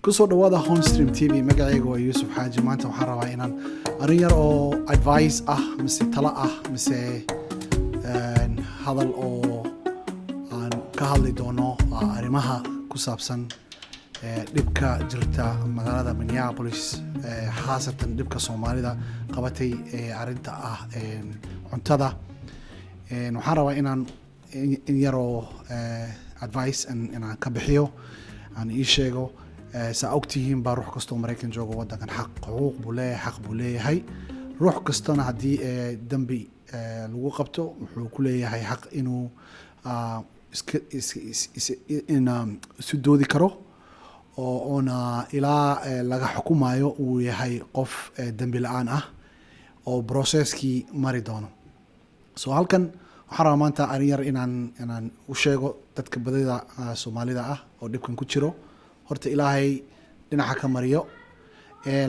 kusoo dhawaada Homestream TV magacaygu waa Yuusuf Xaaji maanta waxaan rabaa inaan arin yar oo advice mise talo mise hadal oo aan ka hadli doono arrimaha ku saabsan dhibka jirta magaalada Minneapolis khaasatan dhibka Soomaalida qabatay arinta cuntada waxaan rabaa inaan in yar oo advice inaan ka bixiyo aan ii sheego سأوقتهم بروح كستو مريكان جوجو ودا كان حق حقوق بوله حق بوله روح كستنا هدي دنبي لو قبته وحو كله هي حق إنه إن سدو ذكره وأنا إلى لقى حكومة يو وهي قف دنبي الآن أو بروسيس كي مريضانه سؤال كان حرام أنت أرير إن وشيء تتكبد سومالي ده أو دبكن كتيرو horta ilaahay dhinaca ka mariyo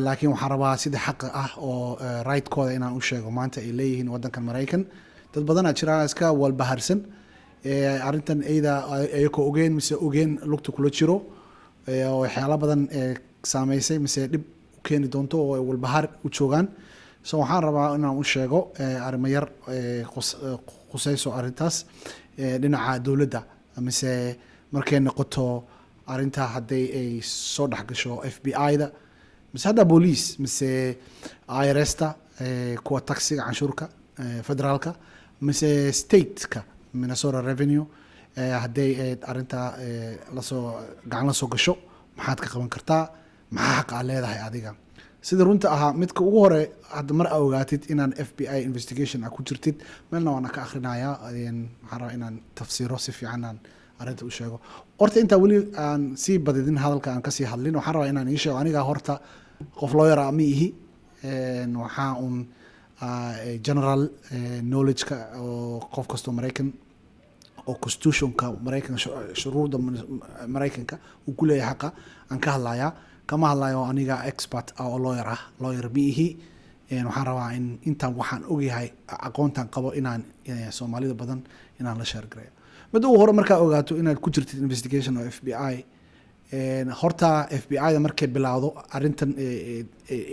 laakiin waxaan rabaa sida xaq oo right-kooda inaan u sheego maanta ay leeyihiin wadankan Mareykan dad badan jira iska walbaharsan arintan ayako ogeen mise ogeen lugta kula jiro oo waxyaalo badan saameysay mise dib u keeni doonto oo walbahar u joogaan soo waxaan rabaa inaan u sheego arrimo yar qusayso arintaas dhinaca dawladda mise markay noqoto arinta haday ay soo dhaxgasho FBI-da mise hada police mise IRS-ta kuwa taxiga canshuurka federaalka mise state-ka Minnesota Revenue haday arinta gacan la soo gasho maxaad ka qaban kartaa maxaa xaq aad leedahay adiga sida runta aha midka ugu hore had mar ogaatid inaan FBI investigation ku jirtid meelna waan ka akhrinayaa waxaan rabaa inaan tafsiiro si fiican arinta u sheego horta inta wali aan si badidin hadalka aan ka sii hadlin waxaan rabaa inaan ii sheego aniga horta qof lawyer ma ihi waxaan general knowledge ka oo qof kasto Mareykan oo constitution-ka Mareykan shuruucda Mareykanka uu ku leeyahay xaqa aan ka hadlayaa kama hadlayo aniga expert oo lawyer ma ihi waxaan rabaa in inta waxaan ogyahay aqoontan qabo inaan Soomaalida badan inaan la share gareeyo mid uu hore markaa ogaato inaad ku jirtid investigation oo FBI horta FBI-da markay bilaawdo arintan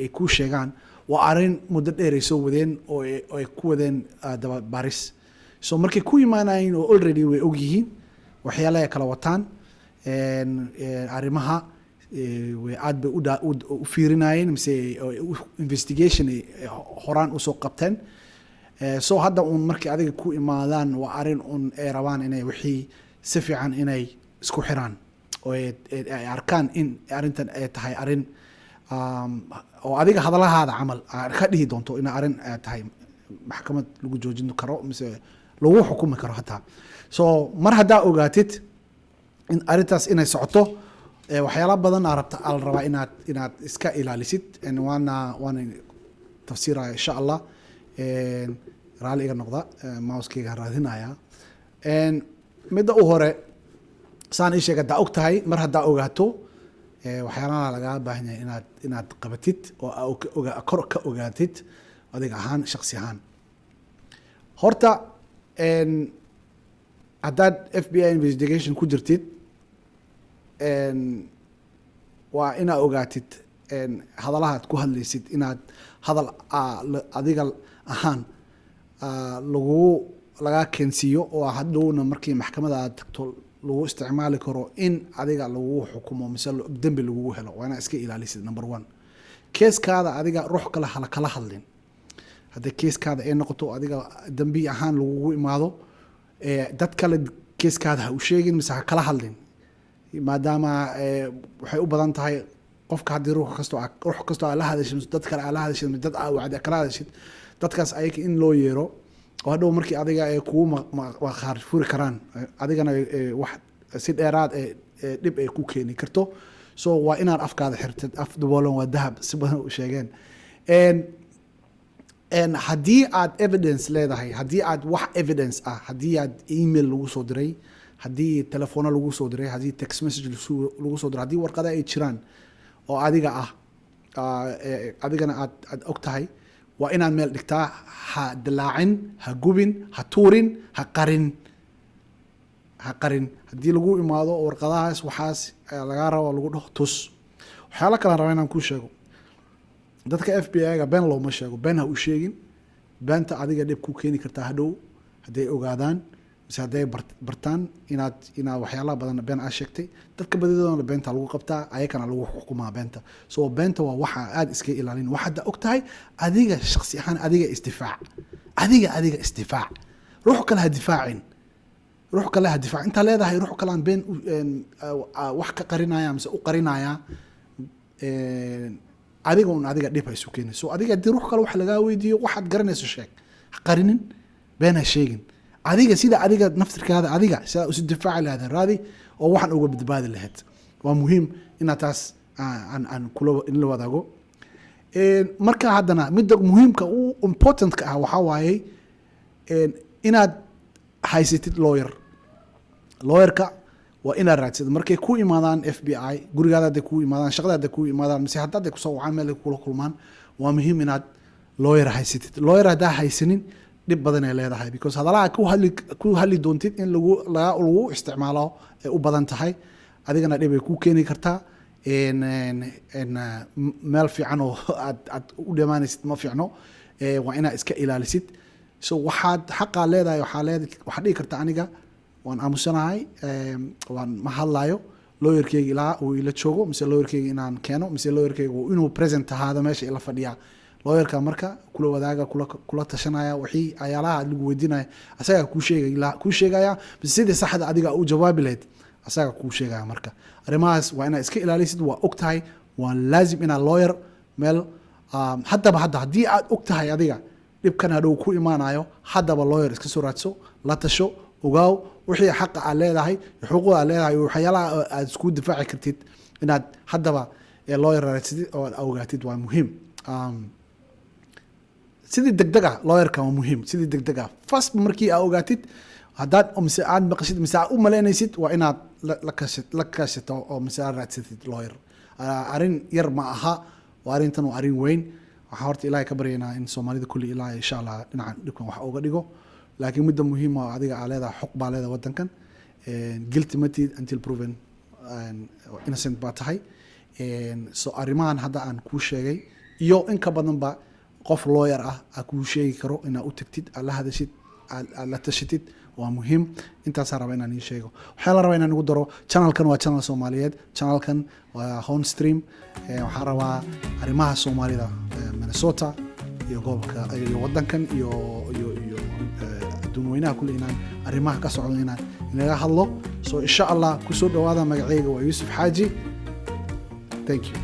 ay ku sheegaan waa arin muddo dheer ay soo wadeen oo ay ku wadeen daba baris so markay ku imaanayeen oo already way og yihiin waxyaalaha kala wataan arrimaha way aad bay u fiirinayeen mise investigation horaan u soo qabteen soo hadda markii adiga ku imaadaan waa arin ay rabaan inay wixii si fiican inay isku xiraan oo ay arkaan in arintan ay tahay arin oo adiga hadalahaada camal ka dhihi doonto in arin ay tahay maxkamad lagu joojin karo mise lagu xukumi karo hataa soo mar haddaa ogaatid in arintaas inay socoto waxyaalo badan aad rabaa inaad iska ilaalisid waana tafsiiraya insha Allah raali iga noqda mouse-kayga raadinaya midda u hore saan ii sheegay og tahay mar haddaa ogaato waxyaalaha laga baahan yahay inaad qabatid oo kor ka ogaatid adiga ahaan shakhsi ahaan horta haddaad FBI investigation ku jirtid waa inaad ogaatid hadalahaad ku hadlaysid inaad hadal adiga ahaan laga keensiyo oo hadhowna markii maxkamadda aad tagto lagu isticmaali karo in adiga lagu xukumo mise dambi lagu helo waa inaad iska ilaalisid number 1 keeskaada adiga ruux kala hadlin haddii keeskaada ay noqoto adiga dambi ahaan lagu imaado dad kale keeskaada ha u sheegin mise ha kala hadlin maadaama waxay u badan tahay qofka haddii ruux kasto la hadashin dad kale la hadashin dad wacdi kala hadashin dadkaas ayaga in loo yeero oo hadhow markii adiga ay kugu maqaar furi karaan adigana wax si dheeraad dib ay ku keeni karto soo waa inaad afkaada xirtid af daboolan waa dahab si badan u sheegeen haddii aad evidence leedahay haddii aad wax evidence haddii aad email lagu soo diray haddii telefoona lagu soo diray haddii text message lagu soo diray haddii warqada ay jiraan oo adiga adigana aad og tahay waa inaad meel dhigtaa ha dilaacin ha gubin ha tuurin ha qarin haddii lagu imaado warqadahaas waxaas laga rabo lagu dhaho tus waxyaala kale aan rabaa inaan kuu sheego dadka FBI-ga been looma sheego been ha u sheegin beenta adiga dhib ku keeni kartaa hadhow hadday ogaadaan mise hadday bartaan inaad waxyaalaha badan been aa sheegtay dadka badidoona beenta lagu qabtaa ayakana lagu xukumaa beenta so beenta waa waxa aad iska ilaalin waxaad og tahay adiga shakhsi ahaan adiga isdifaac ruux kale ha difaacin inta leedahay ruux kale aan been wax ka qarinaya mise u qarinaya adiga dhib ha isu keenin so adiga haddii ruux kale wax lagaa weydiiyo waxaad garanayso sheeg ha qarinin been ha sheegin adiga sida adiga naftirkaada adiga sidaa isu difaaci lahayd raadi oo waxaan uga badbaadi lahayd waa muhiim inaad taas aan la wadaago marka haddana midda muhiimka u importantka ah waxaa waaye inaad haysatid lawyerka waa inaad raadsad markay ku imaadaan FBI gurigaada hadday ku imaadaan shaqada hadday ku imaadaan mise hadday kusoo wacaan meel ay kula kulmaan waa muhiim inaad lawyer haysatid lawyer haddaa haysanin dhib badan ay leedahay because hadalaha ku hadli doontid in lagu isticmaalo ay u badan tahay adigana dhib ay ku keeni kartaa meel fiican oo aad u dhamaanaysid ma fiicno waa inaad iska ilaalisid so waxaad xaqaa leedahay waxaad dhihi karta aniga waan aamusanahay waan ma hadlayo lawyerkeyga ilaa uu ila joogo mise lawyerkeyga inaan keeno mise lawyerkeyga inuu present ahaado meesha ila fadhiyaa lawyerka marka kula wadaaga kula tashanaya wixii ayaalaha lagu weydiinaya asaga kuu sheegaya mise sidii saxda adiga u jawaabi lahayd asaga kuu sheegaya marka arrimahaas waa inaad iska ilaalisid waa og tahay waa laazim inaad lawyer meel haddaba haddii aad og tahay adiga dhibkan hadhow ku imaanayo haddaba lawyer iska soo raadso la tasho ogaaw wixii xaqa aad leedahay xuquuqda aad leedahay waxyaalaha aad isku difaaci kartid inaad haddaba lawyer raadsatid oo aad ogaatid waa muhiim sidii degdeg ah lawyerka waa muhiim sidii degdeg ah first markii aad ogaatid haddaad mise aad maqashid mise aad u malaynaysid waa inaad la kaashato oo mise aad raadsatid lawyer arrin yar ma aha waa arrintan waa arrin weyn waxaan horta ilaahay ka baryaynaa in soomaalida kulli ilaahay insha allah dhinacan dhibkan wax uga dhigo laakiin midda muhiim oo adiga aa leedahay xuq baa leedahay waddankan guilty matid until proven innocent baa tahay so arrimahan hadda aan kuu sheegay iyo in ka badanba qof lawyer ah aa kuu sheegi karo inaad u tagtid aad la hadashid aad la tashatid waa muhiim intaasaa raba inaan ii sheego waxaa la rabaa inaan igu daro channelkan waa channel soomaaliyeed channelkan waa Honestream waxaan rabaa arrimaha soomaalida Minnesota iyo gobolka iyo waddankan iyo dadweynaha kulli inaan arrimaha ka socdo inaan inaga hadlo so insha Allah kusoo dhawaada magacayga waa Yuusuf Xaaji thank you